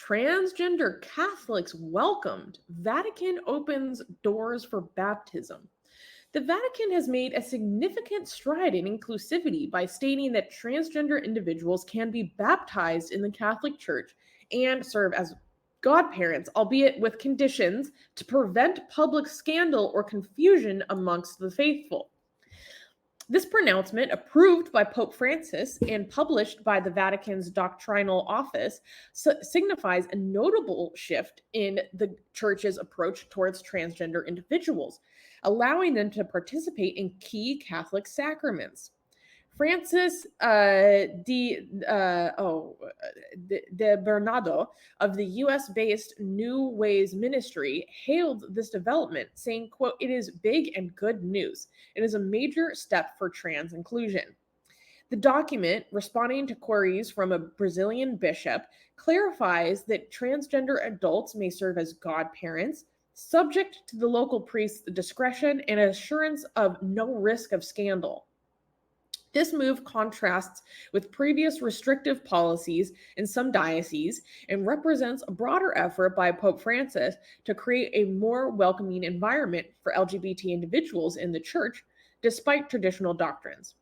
Transgender Catholics welcomed. Vatican opens doors for baptism. The Vatican has made a significant stride in inclusivity by stating that transgender individuals can be baptized in the Catholic Church and serve as godparents, albeit with conditions to prevent public scandal or confusion amongst the faithful. This pronouncement, approved by Pope Francis and published by the Vatican's doctrinal office, signifies a notable shift in the Church's approach towards transgender individuals, allowing them to participate in key Catholic sacraments. Francis DeBernardo of the US-based New Ways Ministry hailed this development, saying, quote, "It is big and good news. It is a major step for trans inclusion." The document, responding to queries from a Brazilian bishop, clarifies that transgender adults may serve as godparents, subject to the local priest's discretion and assurance of no risk of scandal. This move contrasts with previous restrictive policies in some dioceses and represents a broader effort by Pope Francis to create a more welcoming environment for LGBT individuals in the Church, despite traditional doctrines.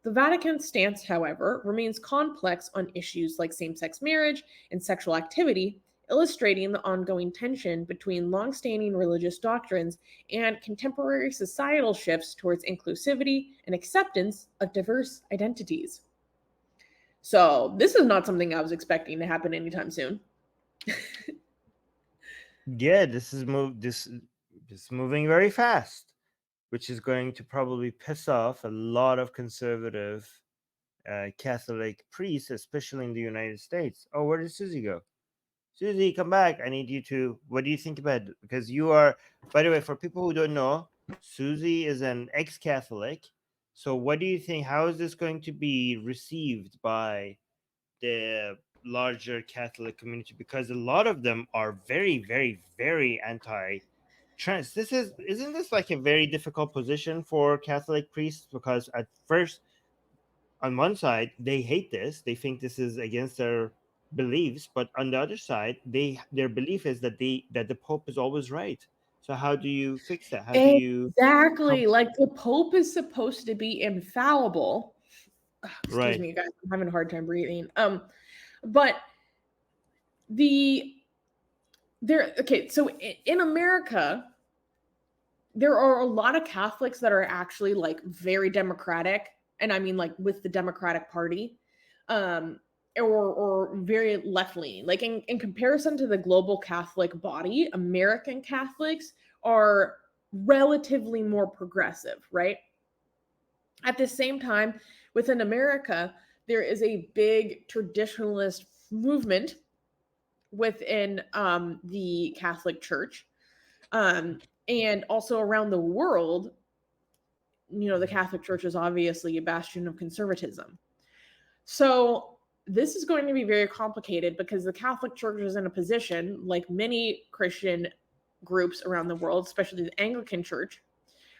The Vatican's stance, however, remains complex on issues like same-sex marriage and sexual activity, illustrating the ongoing tension between long-standing religious doctrines and contemporary societal shifts towards inclusivity and acceptance of diverse identities. So this is not something I was expecting to happen anytime soon. Yeah, this is moving very fast, which is going to probably piss off a lot of conservative Catholic priests, especially in the United States. Oh, where did Susie go? Susie, come back. I need you to. What do you think about it? Because you are, by the way, for people who don't know, Susie is an ex-Catholic. So what do you think? How is this going to be received by the larger Catholic community? Because a lot of them are very, very, very anti-trans. Isn't this like a very difficult position for Catholic priests? Because at first, on one side, they hate this. They think this is against their beliefs, but on the other side, their belief is that the Pope is always right. So how do you fix that? How do you Like the Pope is supposed to be infallible. Excuse me, guys, I'm having a hard time breathing. But so in America, there are a lot of Catholics that are actually like very democratic, and I mean like with the Democratic Party. Or very left-leaning. Like in comparison to the global Catholic body, American Catholics are relatively more progressive, right? At the same time, within America, there is a big traditionalist movement within the Catholic Church. And also around the world, the Catholic Church is obviously a bastion of conservatism. So this is going to be very complicated because the Catholic Church is in a position, like many Christian groups around the world, especially the Anglican Church,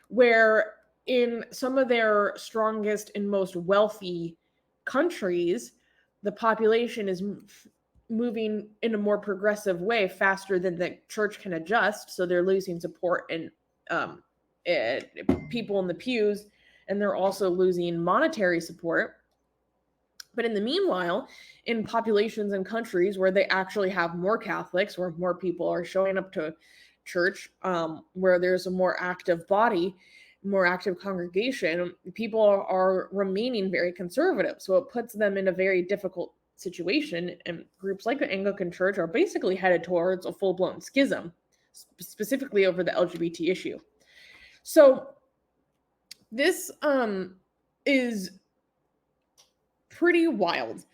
where in some of their strongest and most wealthy countries, the population is moving in a more progressive way faster than the church can adjust. So they're losing support and people in the pews, and they're also losing monetary support. But in the meanwhile, in populations and countries where they actually have more Catholics, where more people are showing up to church, where there's a more active body, more active congregation, people are remaining very conservative. So it puts them in a very difficult situation. And groups like the Anglican Church are basically headed towards a full-blown schism, specifically over the LGBT issue. So this is pretty wild.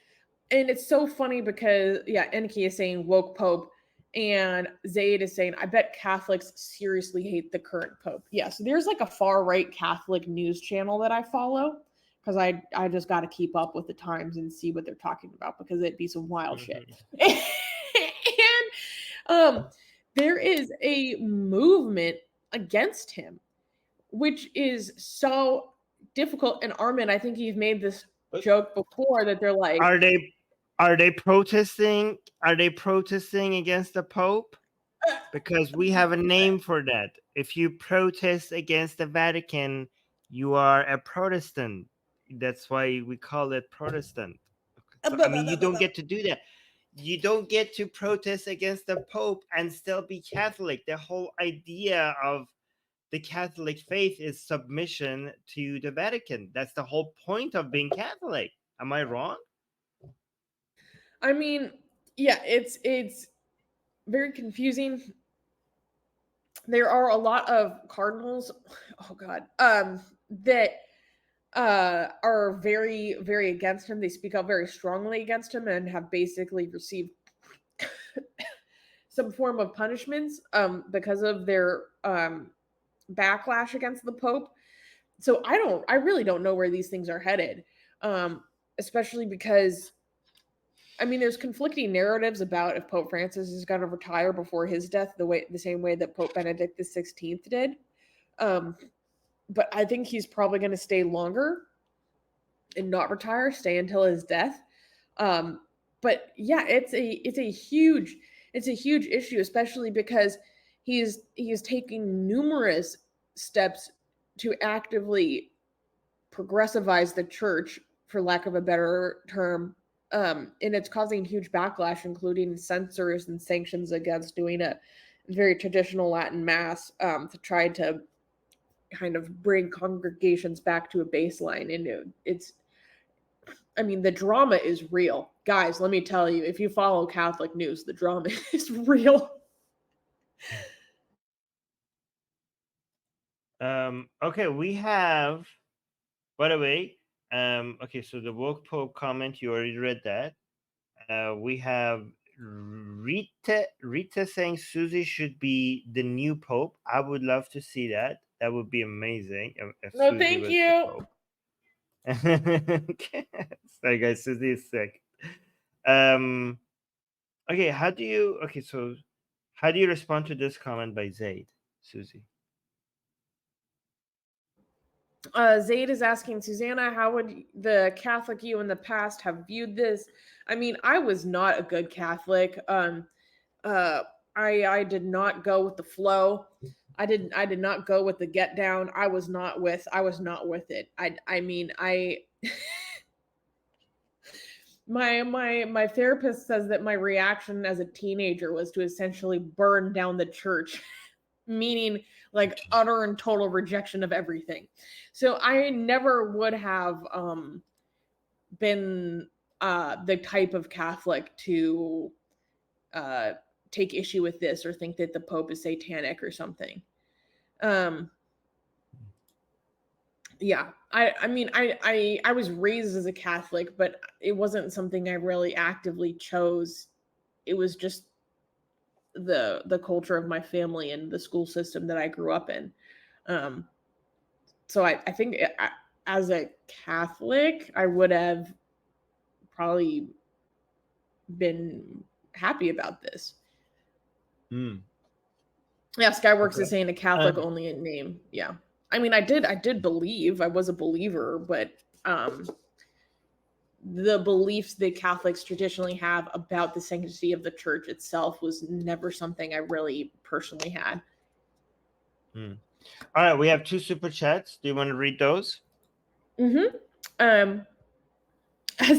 And it's so funny because, Enki is saying woke Pope, and Zaid is saying, I bet Catholics seriously hate the current Pope. Yeah, so there's like a far-right Catholic news channel that I follow because I just got to keep up with the times and see what they're talking about because it'd be some wild shit. And there is a movement against him, which is so difficult. And Armin, I think you've made this joke before that they're like, are Are they protesting? Are they protesting against the Pope? Because we have a name for that. If you protest against the Vatican, you are a Protestant. That's why we call it Protestant. So, I mean, you don't get to do that. You don't get to protest against the Pope and still be Catholic. The whole idea of the Catholic faith is submission to the Vatican. That's the whole point of being Catholic. Am I wrong? I mean, yeah, it's very confusing. There are a lot of cardinals, oh god, that are very, very against him. They speak out very strongly against him and have basically received some form of punishments because of their backlash against the Pope. So I really don't know where these things are headed, especially because I mean, there's conflicting narratives about if Pope Francis is going to retire before his death, the same way that Pope Benedict XVI did. But I think he's probably going to stay longer and not retire, stay until his death. But yeah, it's a huge issue, especially because he's taking numerous steps to actively progressivize the church, for lack of a better term, and it's causing huge backlash, including censors and sanctions against doing a very traditional Latin mass to try to kind of bring congregations back to a baseline. And it's, I mean, the drama is real. Guys, let me tell you, if you follow Catholic news, the drama is real. Okay, we have, by the way, okay, so the woke Pope comment, you already read that. We have Rita saying Susie should be the new Pope. I would love to see that. That would be amazing if No, Susie thank was the you. Pope. Sorry, guys, Susie is sick. Okay, so how do you respond to this comment by Zaid, Susie? Zaid is asking Susanna, how would the Catholic you in the past have viewed this? I mean, I was not a good Catholic. I did not go with the flow. I did not go with the get down. I was not with it. I mean, my therapist says that my reaction as a teenager was to essentially burn down the church, meaning like utter and total rejection of everything. So I never would have been the type of Catholic to take issue with this or think that the Pope is satanic or something. Yeah, I mean, I was raised as a Catholic, but it wasn't something I really actively chose. It was just the culture of my family and the school system that I grew up in. So I think as a Catholic, I would have probably been happy about this. Hmm. Yeah, Skyworks Okay. is saying a Catholic only in name. Yeah. I mean, I did believe, I was a believer, but the beliefs that Catholics traditionally have about the sanctity of the church itself was never something I really personally had. Hmm. All right, we have 2 super chats. Do you want to read those?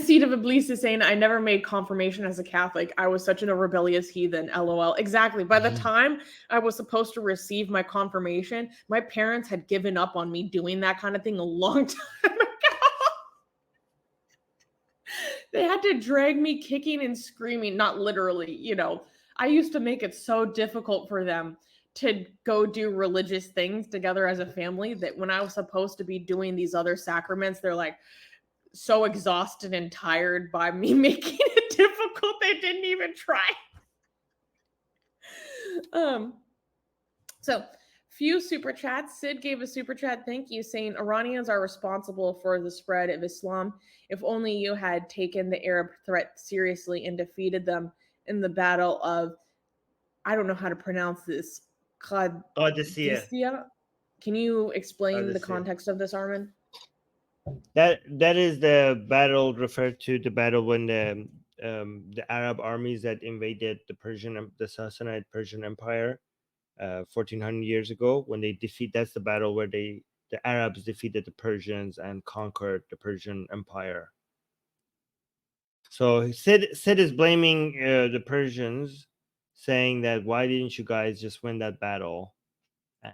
Seed of Iblis is saying, I never made confirmation as a Catholic. I was such a rebellious heathen. LOL. Exactly. By the time I was supposed to receive my confirmation, my parents had given up on me doing that kind of thing a long time ago. They had to drag me kicking and screaming, not literally, you know. I used to make it so difficult for them to go do religious things together as a family that when I was supposed to be doing these other sacraments, they're like, so exhausted and tired by me making it difficult they didn't even try. So few super chats. Sid gave a super chat, thank you, saying Iranians are responsible for the spread of Islam. If only you had taken the Arab threat seriously and defeated them in the battle of, I don't know how to pronounce this, Odysseus. Can you explain the Odyssey. context of this, Armin? That is the battle referred to, the battle when the Arab armies that invaded the Sassanid Persian Empire 1400 years ago, when they that's the battle where the Arabs defeated the Persians and conquered the Persian Empire. So Sid is blaming the Persians, saying that why didn't you guys just win that battle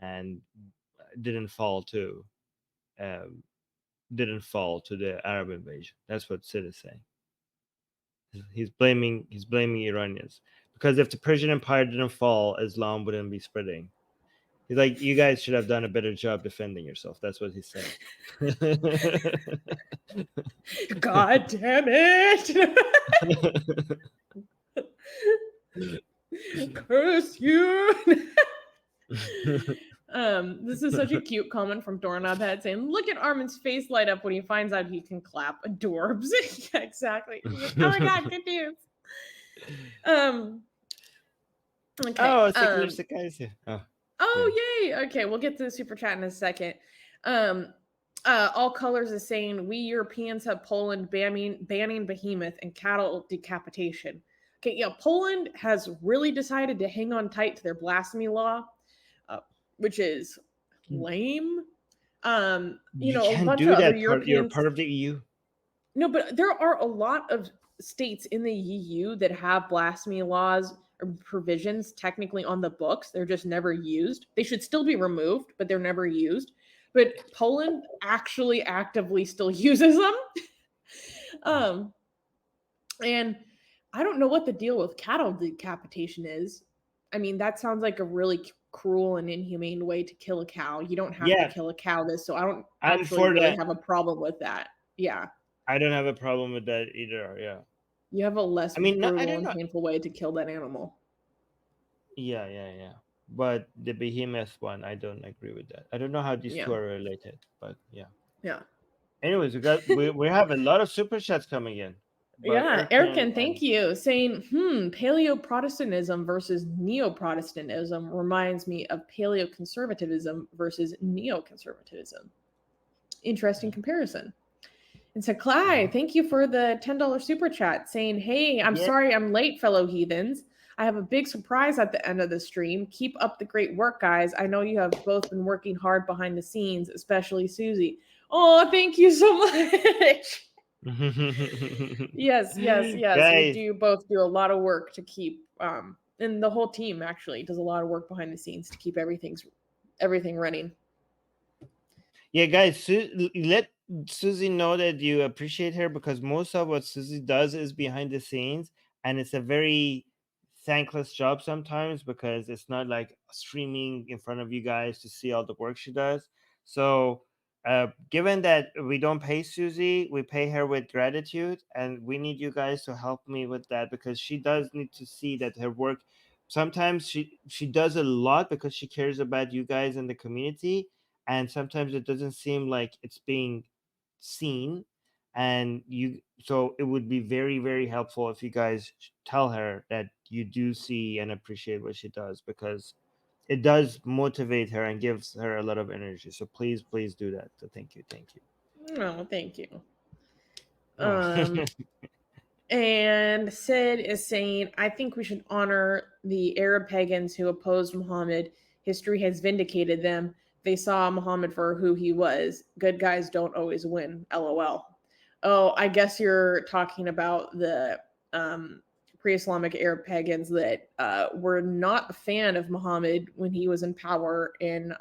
and didn't fall to um, the Arab invasion. That's what Sid is saying. He's blaming Iranians, because if the Persian Empire didn't fall, Islam wouldn't be spreading. He's like, you guys should have done a better job defending yourself. That's what he's saying. God damn it! Curse you! This is such a cute comment from Doorknobhead saying, "Look at Armin's face light up when he finds out he can clap. Adorbs." Yeah, exactly. Like, oh my god, good news. Okay. Oh, secular Sakaisia. Oh, yay! Okay, we'll get to the super chat in a second. All Colors is saying, "We Europeans have Poland banning behemoth and cattle decapitation." Okay, yeah, Poland has really decided to hang on tight to their blasphemy law, which is lame. You A can't bunch do of other that. You're Europeans. part of the EU. No, but there are a lot of states in the EU that have blasphemy laws or provisions technically on the books. They're just never used. They should still be removed, but they're never used. But Poland actually actively still uses them. And I don't know what the deal with cattle decapitation is. I mean, that sounds like a really cruel and inhumane way to kill a cow. You don't have to kill a cow so I don't I'm actually for really that. have a problem with that. Yeah. I don't have a problem with that either. Yeah. You have a less I mean, no, I brutal don't and know. painful way to kill that animal. Yeah. But the behemoth one, I don't agree with that. I don't know how these two are related, but yeah. Yeah. Anyways, we have a lot of super chats coming in. But Yeah, Erkin, thank you. Saying, Paleo Protestantism versus Neo Protestantism reminds me of Paleo Conservatism versus Neoconservatism. Interesting comparison. And Saklai, thank you for the $10 super chat saying, "Hey, I'm sorry I'm late, fellow heathens. I have a big surprise at the end of the stream. Keep up the great work, guys. I know you have both been working hard behind the scenes, especially Susie." Oh, thank you so much. Yes. Guys, We both do a lot of work to keep and the whole team actually does a lot of work behind the scenes to keep everything running. Yeah, guys, let Susie know that you appreciate her, because most of what Susie does is behind the scenes, and it's a very thankless job sometimes, because it's not like streaming in front of you guys to see all the work she does. So, given that we don't pay Susie, we pay her with gratitude, and we need you guys to help me with that, because she does need to see that her work. Sometimes she does a lot because she cares about you guys and the community, and sometimes it doesn't seem like it's being seen, and so it would be very, very helpful if you guys tell her that you do see and appreciate what she does, because it does motivate her and gives her a lot of energy. So please do that. So thank you. Oh, thank you. Oh. And Sid is saying, "I think we should honor the Arab pagans who opposed Muhammad. History has vindicated them. They saw Muhammad for who he was. Good guys don't always win. LOL." Oh, I guess you're talking about the pre-Islamic Arab pagans that were not a fan of Muhammad when he was in power in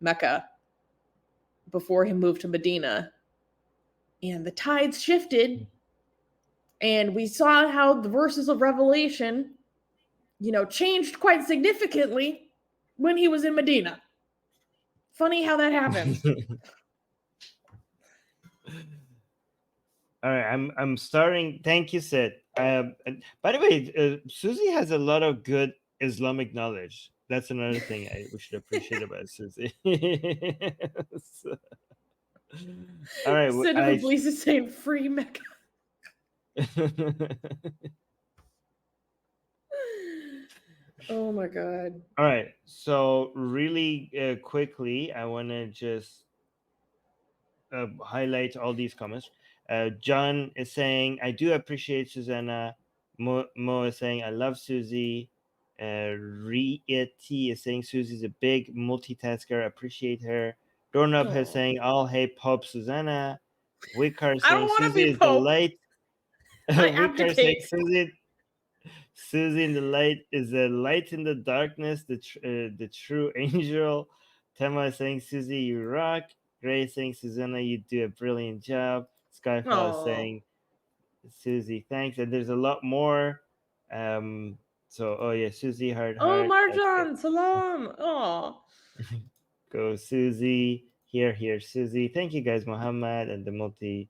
Mecca before he moved to Medina. And the tides shifted, and we saw how the verses of Revelation, changed quite significantly when he was in Medina. Funny how that happens. All right, I'm starting. Thank you, Sid. By the way, Susie has a lot of good Islamic knowledge. That's another thing we should appreciate about Susie. So, all right, Sid of Iblis is saying free Mecca. Oh my god. All right, so really quickly, I want to just highlight all these comments. John is saying, I do appreciate Susanna. Mo is saying, I love Susie. Rieti is saying, Susie's a big multitasker. Appreciate her. Doorknob is Oh, saying, all hey, Pope Susanna. Wicker I saying, don't want to Susie be is the Pope. light. I Wicker saying, abdicate. Susie in the light is a light in the darkness, the true angel. Tema is saying, Susie, you rock. Gray is saying, Susanna, you do a brilliant job. Skyfall is Oh, saying, Susie, thanks. And there's a lot more. Oh yeah, Susie, heart, oh, heart. Okay. Marjan, salam. Oh, Go, Susie. Here, Susie. Thank you guys, Muhammad, and the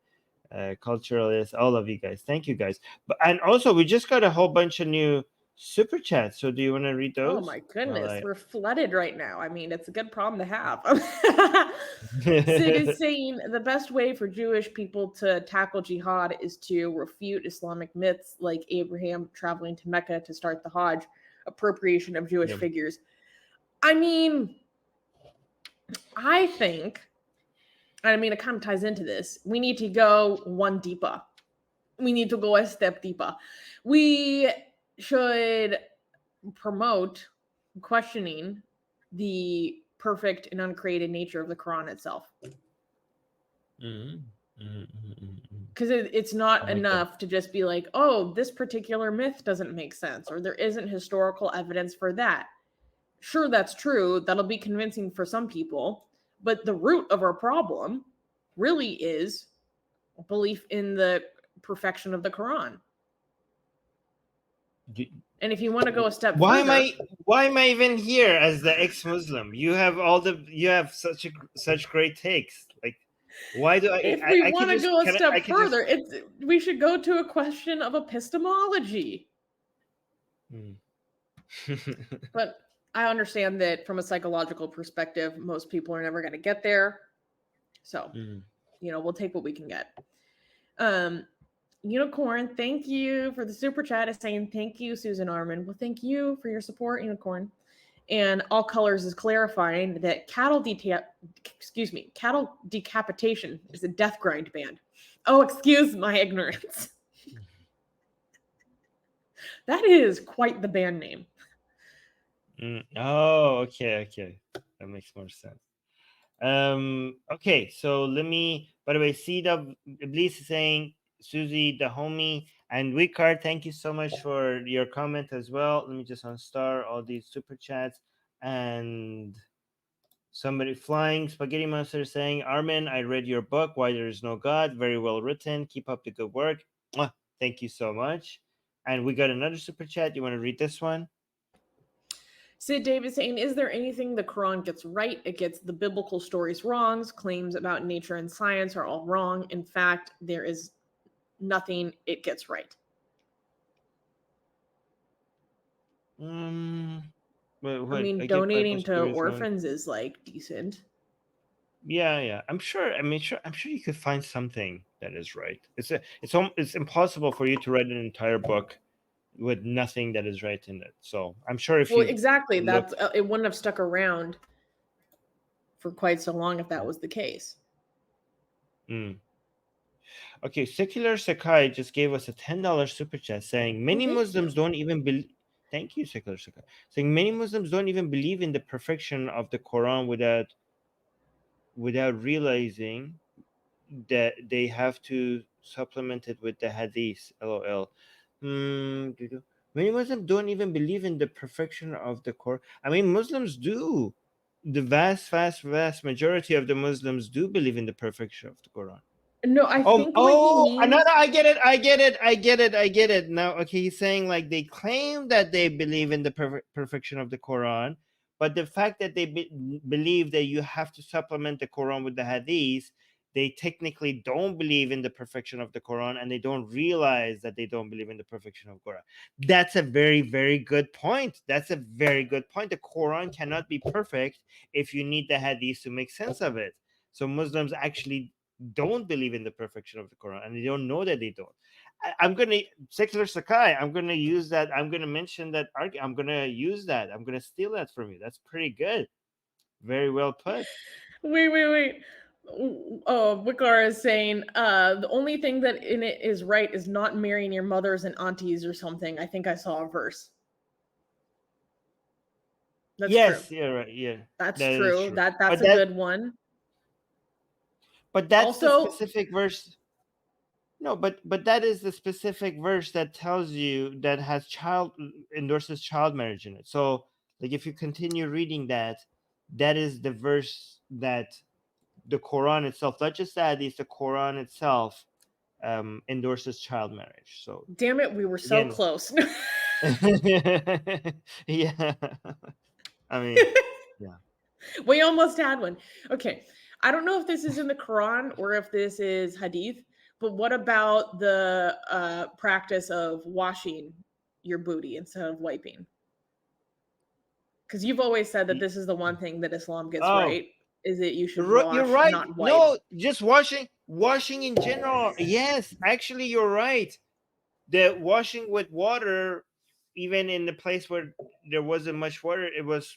culturalists, all of you guys. Thank you guys. And also, we just got a whole bunch of new super chats. So, do you want to read oh those? my Well, goodness, we're flooded right now. I mean, it's a good problem to have. Sid is saying the best way for Jewish people to tackle jihad is to refute Islamic myths like Abraham traveling to Mecca to start the Hajj, appropriation of Jewish Yeah. figures. I mean, I think, I mean, it kind of ties into this. We need to go one deeper. We need to go a step deeper. We should promote questioning the perfect and uncreated nature of the Quran itself. Because it's not enough to just be like, oh, this particular myth doesn't make sense, or there isn't historical evidence for that. Sure, that's true. That'll be convincing for some people. But the root of our problem really is belief in the perfection of the Quran. And if you want to go a step further, why am I even here as the ex-Muslim? You have such great takes. Like, why do if we I want could to just go a can step I could just further, we should go to a question of epistemology. But I understand that from a psychological perspective, most people are never going to get there. So, we'll take what we can get. Unicorn, thank you for the super chat. Is saying thank you, Susan Armin. Well, thank you for your support, Unicorn. And All Colors is clarifying that cattle decapitation is a death grind band. Oh, excuse my ignorance. That is quite the band name. Oh, okay. That makes more sense. Okay, so let me, by the way, CW Iblis is saying, Susie, the homie, and Wicard, thank you so much for your comment as well. Let me just unstar all these super chats. And somebody flying spaghetti monster saying, Armin, I read your book, Why There Is No God. Very well written. Keep up the good work. Mwah. Thank you so much. And we got another super chat. You want to read this one? Sid Davis saying, is there anything the Quran gets right? It gets the biblical stories wrong. Claims about nature and science are all wrong. In fact, there is nothing it gets right. Donating to orphans is like decent. Yeah. I'm sure you could find something that is right. It's impossible for you to write an entire book with nothing that is right in it. So I'm sure if exactly, that's it wouldn't have stuck around for quite so long if that was the case. Okay, Secular Sakai just gave us a $10 super chat saying many Muslims don't even believe. Thank you, Secular Sakai. Saying many Muslims don't even believe in the perfection of the Quran without realizing that they have to supplement it with the hadith. LOL. Many Muslims don't even believe in the perfection of the Quran. I mean, Muslims do. The vast majority of the Muslims do believe in the perfection of the Quran. No, I think what he means. No, I get it. Now, okay, he's saying like they claim that they believe in the perfection of the Quran, but the fact that they believe that you have to supplement the Quran with the Hadith, they technically don't believe in the perfection of the Quran, and they don't realize that they don't believe in the perfection of Quran. That's a very, very good point. The Quran cannot be perfect if you need the Hadith to make sense of it. So Muslims actually don't believe in the perfection of the Quran, and they don't know that they don't. I'm gonna Secular Sakai. I'm gonna use that. I'm gonna mention that. I'm gonna use that. I'm gonna steal that from you. That's pretty good. Very well put. Wait. Wikar is saying the only thing that in it is right is not marrying your mothers and aunties or something. I think I saw a verse. That's true. Yes, you're right. Yeah, That's that is true. true. That's But a good one. that's the Also, specific verse. No, but that is the specific verse that tells you that has child endorses child marriage in it. So like if you continue reading that, that is the verse that the Quran itself, not just that, it's the Quran itself endorses child marriage. So damn it, we were so again, close. yeah. I mean, yeah. We almost had one. Okay. I don't know if this is in the Quran or if this is hadith, but what about the practice of washing your booty instead of wiping? Because you've always said that this is the one thing that Islam gets Oh, right, is that you should you're wash, right. not wipe. No, just washing in general. Yes, actually, you're right. The washing with water, even in the place where there wasn't much water, it was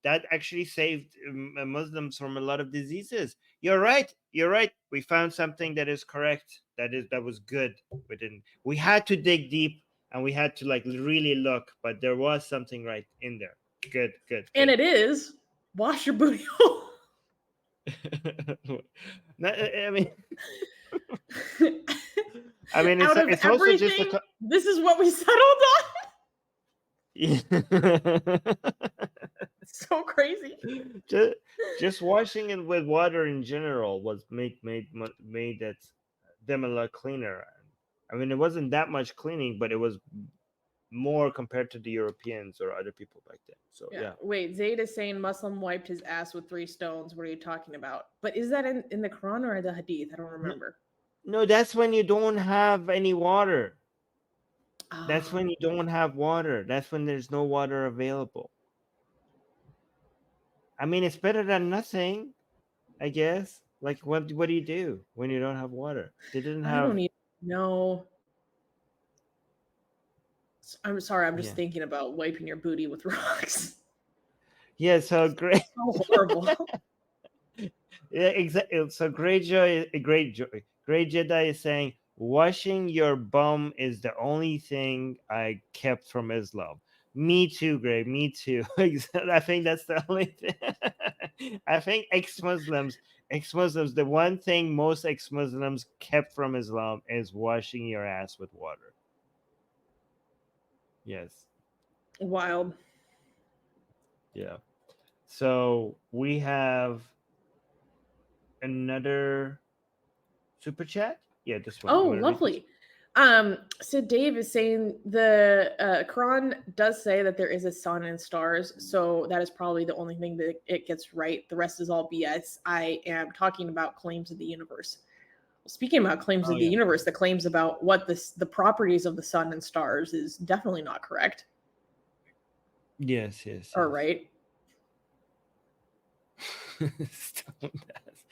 that actually saved Muslims from a lot of diseases. You're right. You're right. We found something that is correct. That was good. We had to dig deep and we had to like really look, but there was something right in there. Good, good, And good. it is wash your booty. I mean, I mean, Out of it's also just everything, this is what we settled on. It's so crazy. just, just washing it with water in general was made that them a lot cleaner. I mean, it wasn't that much cleaning, but it was more compared to the Europeans or other people back then. So yeah. Wait, Zayd is saying Muslim wiped his ass with 3 stones. What are you talking about? But is that in the Quran or the Hadith? I don't remember. No, that's when you don't have any water. That's when you Oh. don't have water. That's when there's no water available. I mean, it's better than nothing, I guess. Like, what do you do when you don't have water? They didn't I don't have. even know. I'm sorry. I'm just Yeah. thinking about wiping your booty with rocks. Yeah. So great. So horrible. Yeah. Exactly. So great joy. Great joy. Great Jedi is saying washing your bum is the only thing I kept from Islam. Me too, Gray. Me too. I think that's the only thing. I think ex-Muslims, the one thing most ex-Muslims kept from Islam is washing your ass with water. Yes. Wild. Yeah. So we have another super chat. Yeah, this one. Oh, You want to read this? lovely. So Dave is saying the Quran does say that there is a sun and stars, so that is probably the only thing that it gets right. The rest is all BS. I am talking about claims of the universe. Speaking about claims Oh of the yeah. universe, the claims about what the properties of the sun and stars is definitely not correct. Yes, yes, Or yes. right. Stone dust.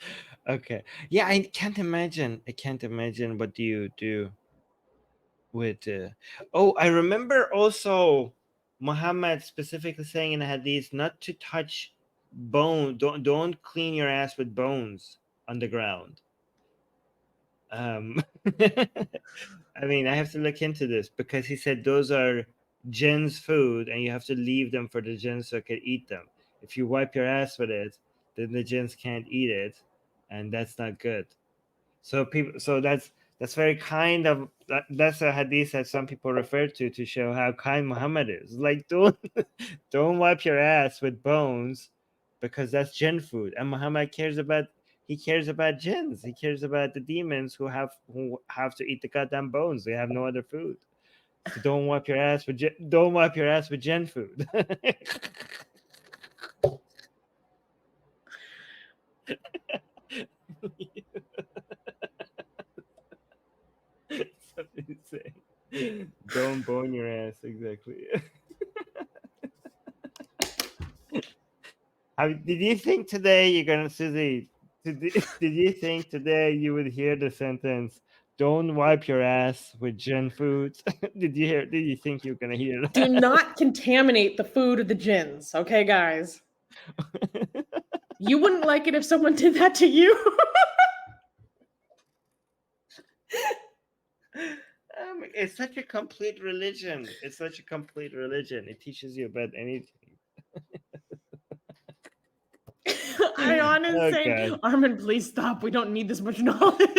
Okay. Yeah, I can't imagine. I can't imagine what do you do with oh, I remember also Muhammad specifically saying in the hadith not to touch bone. Don't clean your ass with bones on the ground. I mean, I have to look into this because he said those are jinns' food and you have to leave them for the jinns so can eat them. If you wipe your ass with it, then the jinns can't eat it, and that's not good. So that's very kind of that's a hadith that some people refer to show how kind Muhammad is. Like don't wipe your ass with bones because that's jinn food, and Muhammad cares about jinns. He cares about the demons who have to eat the goddamn bones. They have no other food. So don't wipe your ass with jinn food. Something to say. Don't bone your ass, exactly. Did you think today you're gonna Susie? Did you think today you would hear the sentence "Don't wipe your ass with Gen foods"? Did you think you're gonna hear Do that? not contaminate the food of the jinns, okay, guys? You wouldn't like it if someone did that to you? It's such a complete religion. It's such a complete religion. It teaches you about anything. I honestly Oh, saying, God. Armin, please stop. We don't need this much knowledge.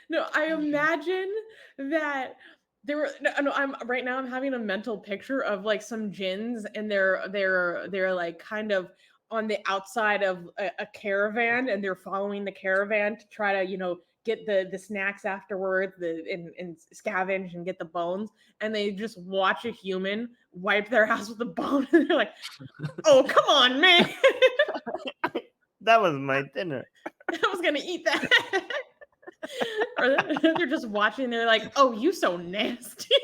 No, I imagine that there were no, I'm right now I'm having a mental picture of like some jinns and they're like kind of on the outside of a caravan and they're following the caravan to try to, get the snacks afterwards, and scavenge and get the bones, and they just watch a human wipe their ass with a bone and they're like, "Oh, come on, man." That was my dinner. I was gonna eat that. Or they're just watching, they're like, "Oh, you so nasty."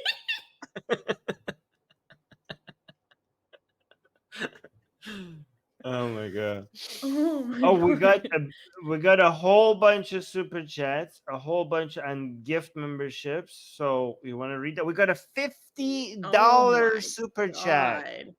Oh my God. Oh my Oh, we got God. a whole bunch of super chats, a whole bunch and gift memberships. So you want to read that? We got a $50 Oh my super chat. God.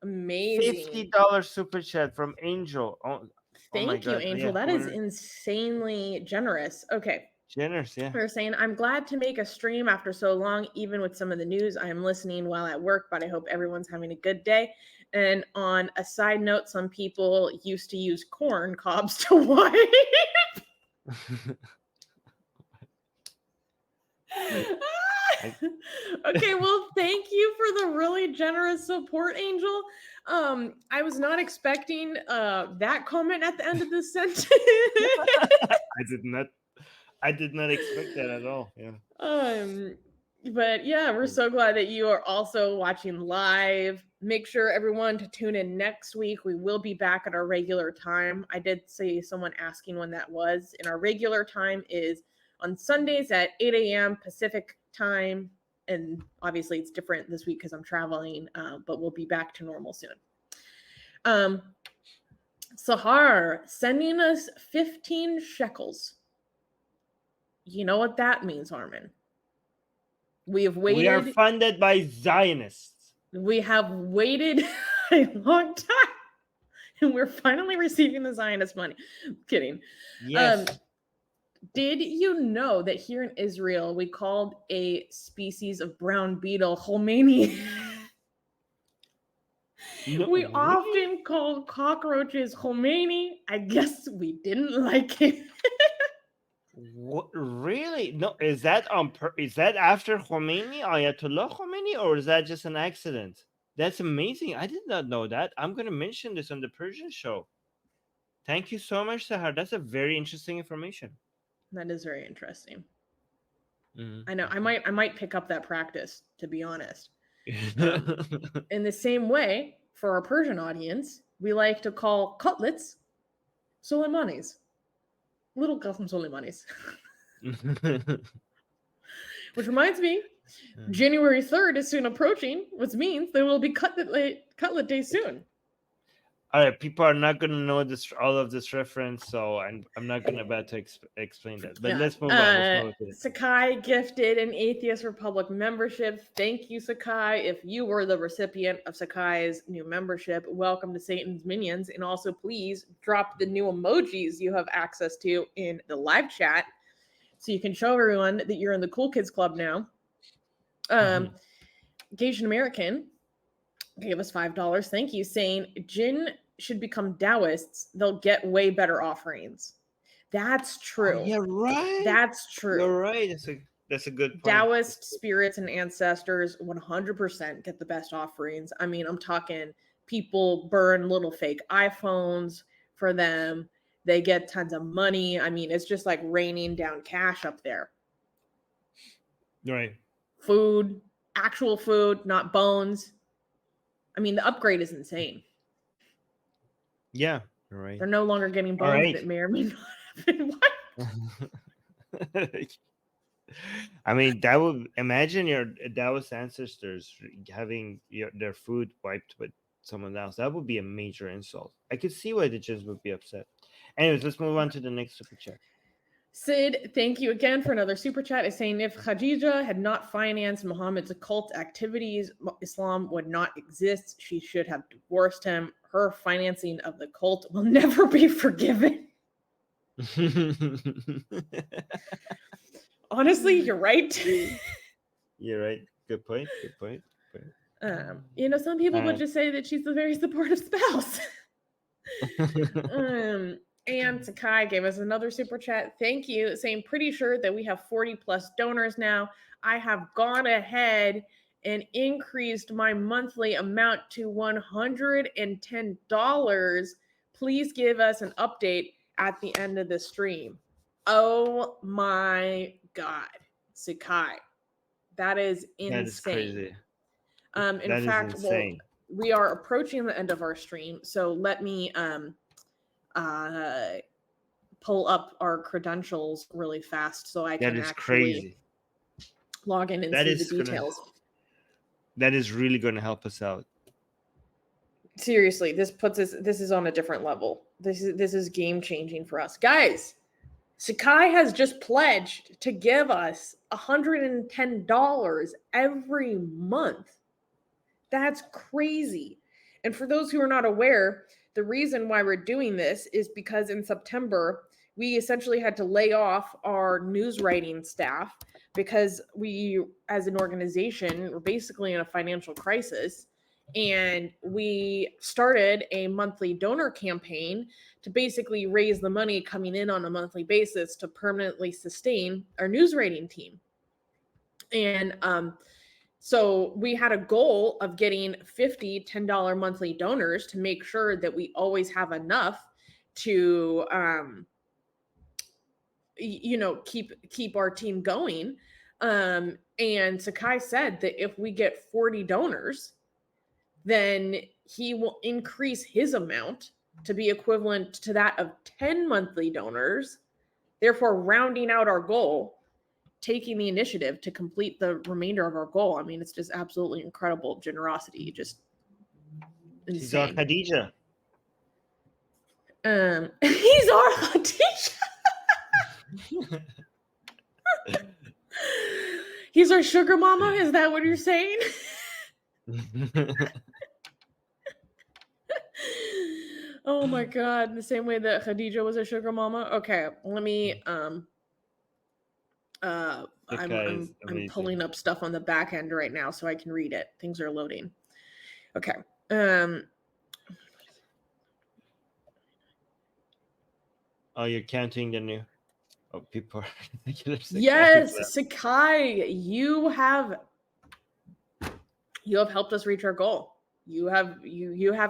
Amazing. $50 super chat from Angel. Oh my Thank you, God. Angel. Yeah, That you is want to insanely generous. Okay. generous? Yeah. They're saying, I'm glad to make a stream after so long, even with some of the news. I am listening while at work, but I hope everyone's having a good day. And on a side note, some people used to use corn cobs to wipe. Okay, well, thank you for the really generous support, Angel. I was not expecting that comment at the end of this sentence. I did not expect that at all. Yeah. But yeah, we're so glad that you are also watching live. Make sure everyone to tune in next week. We will be back at our regular time. I did see someone asking when that was, and our regular time is on Sundays at 8 a.m. Pacific time. And obviously it's different this week because I'm traveling, but we'll be back to normal soon. Sahar sending us 15 shekels. You know what that means, Armin? We have waited. We are funded by Zionists. We have waited a long time, and we're finally receiving the Zionist money. I'm kidding. Yes. Did you know that here in Israel we called a species of brown beetle Khomeini? No, We really? often called cockroaches Khomeini. I guess we didn't like it. What, really? No, is that is that after Khomeini, Ayatollah Khomeini, or is that just an accident? That's amazing. I did not know that. I'm going to mention this on the Persian show. Thank you so much, Sahar. That's a very interesting information. That is very interesting. Mm-hmm. I know. I might pick up that practice, to be honest. In the same way, for our Persian audience, we like to call cutlets Soleimanis. Little Qasem Soleimanis. Which reminds me, January 3rd is soon approaching, which means there will be cutlet day soon. All right, people are not going to know all of this reference, so I'm not going to about to explain that. But let's move on. Sakai gifted an Atheist Republic membership. Thank you, Sakai. If you were the recipient of Sakai's new membership, welcome to Satan's Minions. And also, please drop the new emojis you have access to in the live chat so you can show everyone that you're in the Cool Kids Club now. Asian American gave us $5. Thank you, saying Jinn should become Taoists. They'll get way better offerings. That's true. Oh, yeah, right. That's true. You're right. That's a good point. Taoist spirits and ancestors 100% get the best offerings. I mean, I'm talking people burn little fake iPhones for them. They get tons of money. I mean, it's just like raining down cash up there. Right. Food, actual food, not bones. I mean, the upgrade is insane. Yeah, you're right. They're no longer getting bones that may or may not have been wiped. I mean, that would imagine your Taoist ancestors having their food wiped with someone else. That would be a major insult. I could see why the Jews would be upset. Anyways, let's move on to the next super chat. Sid, thank you again for another super chat. Is saying if Khadija had not financed Muhammad's occult activities, Islam would not exist. She should have divorced him. Her financing of the cult will never be forgiven. Honestly, you're right. You're right. Good point. Good point. Some people would just say that she's a very supportive spouse. And Sakai gave us another super chat. Thank you. Saying, pretty sure that we have 40 plus donors now. I have gone ahead and increased my monthly amount to $110. Please give us an update at the end of the stream. Oh my God, Sakai. That is insane. That is crazy. In fact, we are approaching the end of our stream, so let me pull up our credentials really fast so I can actually log in and see the details. That is really going to help us out. Seriously, this is on a different level. This is game changing for us. Guys, Sakai has just pledged to give us $110 every month. That's crazy. And for those who are not aware, the reason why we're doing this is because in September, we essentially had to lay off our news writing staff because we, as an organization, were basically in a financial crisis. And we started a monthly donor campaign to basically raise the money coming in on a monthly basis to permanently sustain our news writing team. And so we had a goal of getting 50 $10 monthly donors to make sure that we always have enough to, keep our team going. And Sakai said that if we get 40 donors, then he will increase his amount to be equivalent to that of 10 monthly donors, therefore rounding out our goal, taking the initiative to complete the remainder of our goal. I mean, it's just absolutely incredible generosity. Just insane. He's our Khadija. He's our Khadija. He's our sugar mama? Is that what you're saying? Oh my God. The same way that Khadija was a sugar mama. Okay, let me I'm pulling up stuff on the back end right now so I can read it. Things are loading. Okay. Oh, you're counting the new people. Yes, Sakai, you have helped us reach our goal. You have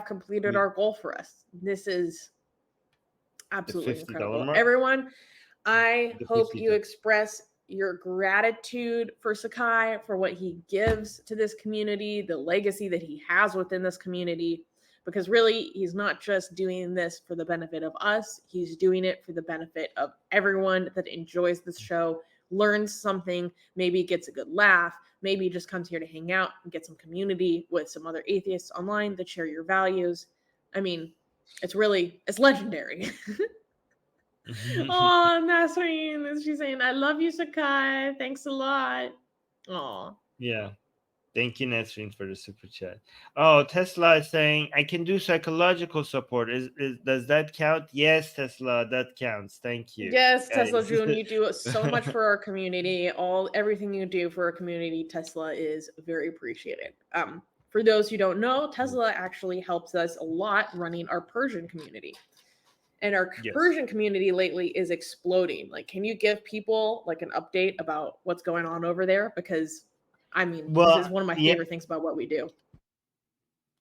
completed our goal for us. This is absolutely incredible. Mark? Everyone, I hope you express your gratitude for Sakai, for what he gives to this community, the legacy that he has within this community, because really he's not just doing this for the benefit of us, he's doing it for the benefit of everyone that enjoys this show, learns something, maybe gets a good laugh, maybe just comes here to hang out and get some community with some other atheists online that share your values. I mean, it's legendary. Oh, Nasreen, she's saying, I love you, Sakai. Thanks a lot. Oh. Yeah. Thank you, Nasreen, for the super chat. Oh, Tesla is saying, I can do psychological support. Does that count? Yes, Tesla, that counts. Thank you. Yes, Tesla June, you do so much for our community. Everything you do for our community, Tesla, is very appreciated. For those who don't know, Tesla actually helps us a lot running our Persian community. And our Persian community lately is exploding. Like, can you give people like an update about what's going on over there? Because I mean, this is one of my favorite things about what we do.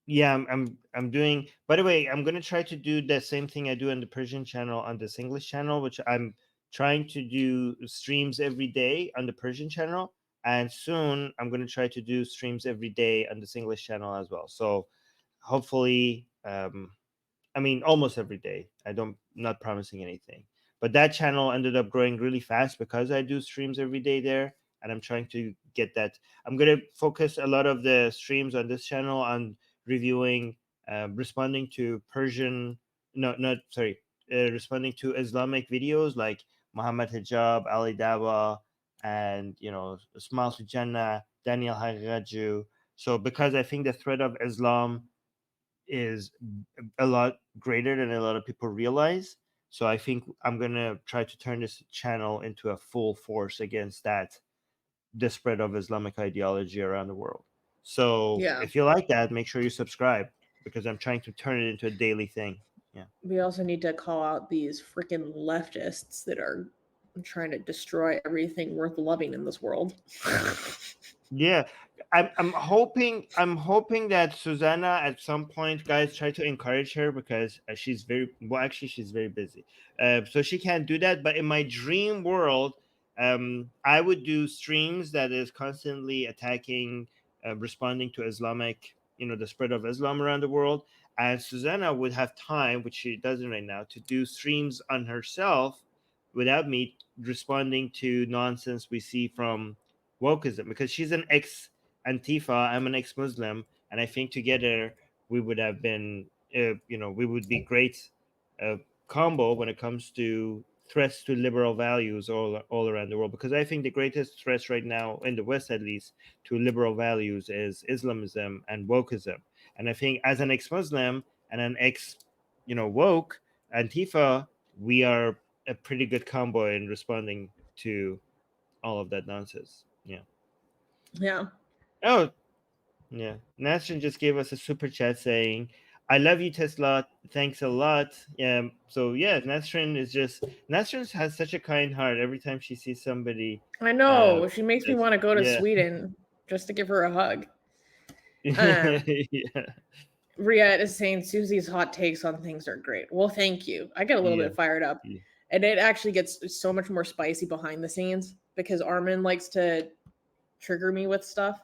Yeah, I'm doing. By the way, I'm gonna try to do the same thing I do on the Persian channel on this English channel, which I'm trying to do streams every day on the Persian channel, and soon I'm gonna try to do streams every day on this English channel as well. So hopefully, I mean, almost every day. Not promising anything, but that channel ended up growing really fast because I do streams every day there, and I'm trying to get that. I'm gonna focus a lot of the streams on this channel on reviewing, responding to responding to Islamic videos like Muhammad Hijab, Ali Dawah, and Ismail Sujanna, Daniel Haraju. So because I think the threat of Islam is a lot greater than a lot of people realize. So I think I'm gonna try to turn this channel into a full force against the spread of Islamic ideology around the world. So Yeah. if you like that, make sure you subscribe because I'm trying to turn it into a daily thing. Yeah. We also need to call out these freaking leftists that are trying to destroy everything worth loving in this world. Yeah, I'm hoping that Susanna at some point, guys, try to encourage her because she's actually she's very busy, so she can't do that. But in my dream world, I would do streams that is constantly attacking, responding to Islamic, the spread of Islam around the world, and Susanna would have time, which she doesn't right now, to do streams on herself without me responding to nonsense we see from wokeism because she's an ex Antifa, I'm an ex Muslim, and I think together we would have been, we would be great combo when it comes to threats to liberal values all around the world. Because I think the greatest threats right now in the West, at least, to liberal values is Islamism and wokeism. And I think as an ex Muslim and an ex, woke Antifa, we are a pretty good combo in responding to all of that nonsense. Yeah. Yeah. Oh, yeah. Nasrin just gave us a super chat saying, "I love you, Tesla. Thanks a lot." So yeah, Nasrin has such a kind heart. Every time she sees somebody, I uh, know. She makes me want to go to yeah, Sweden just to give her a hug. Um, yeah, Ria is saying Susie's hot takes on things are great. Well, thank you. I get a little yeah, bit fired up. yeah, And it actually gets so much more spicy behind the scenes because Armin likes to trigger me with stuff.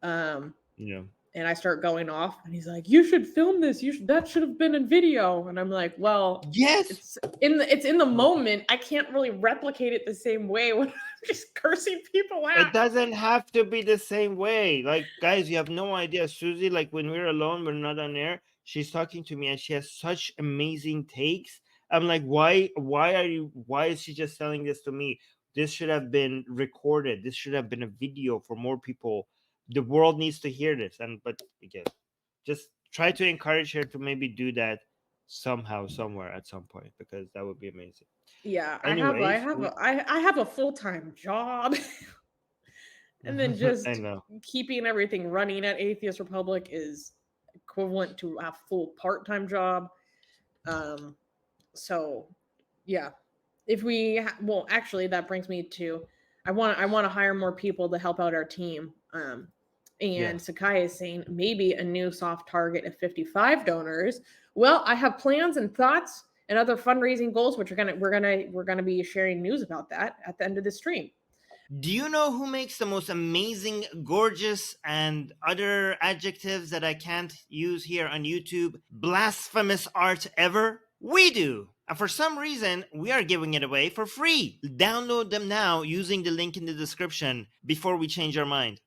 Um, yeah. and I start going off, and he's like, "You should film this. That should have been in video." And I'm like, "Well, Yes, it's in the moment. I can't really replicate it the same way when I'm just cursing people it out." doesn't have to be the same way. Like, guys, you have no idea. Susie, like when we're alone, we're not on air. She's talking to me, and she has such amazing takes. I'm like, why is she just telling this to me? This should have been recorded. This should have been a video for more people. The world needs to hear this. But again, just try to encourage her to maybe do that somehow, somewhere, at some point, because that would be amazing. Yeah, Anyways, I have a full-time job. And then I just know. keeping everything running at Atheist Republic is equivalent to a full part-time job. Um, so yeah, if we well, actually, that brings me to I want to hire more people to help out our team. Yeah. And Sakai is saying maybe a new soft target of 55 donors. Well, I have plans and thoughts and other fundraising goals, which we're gonna be sharing news about that at the end of the stream. Do you know who makes the most amazing, gorgeous, and other adjectives that I can't use here on YouTube, blasphemous art ever? We do! And for some reason, we are giving it away for free. Download them now using the link in the description before we change our mind.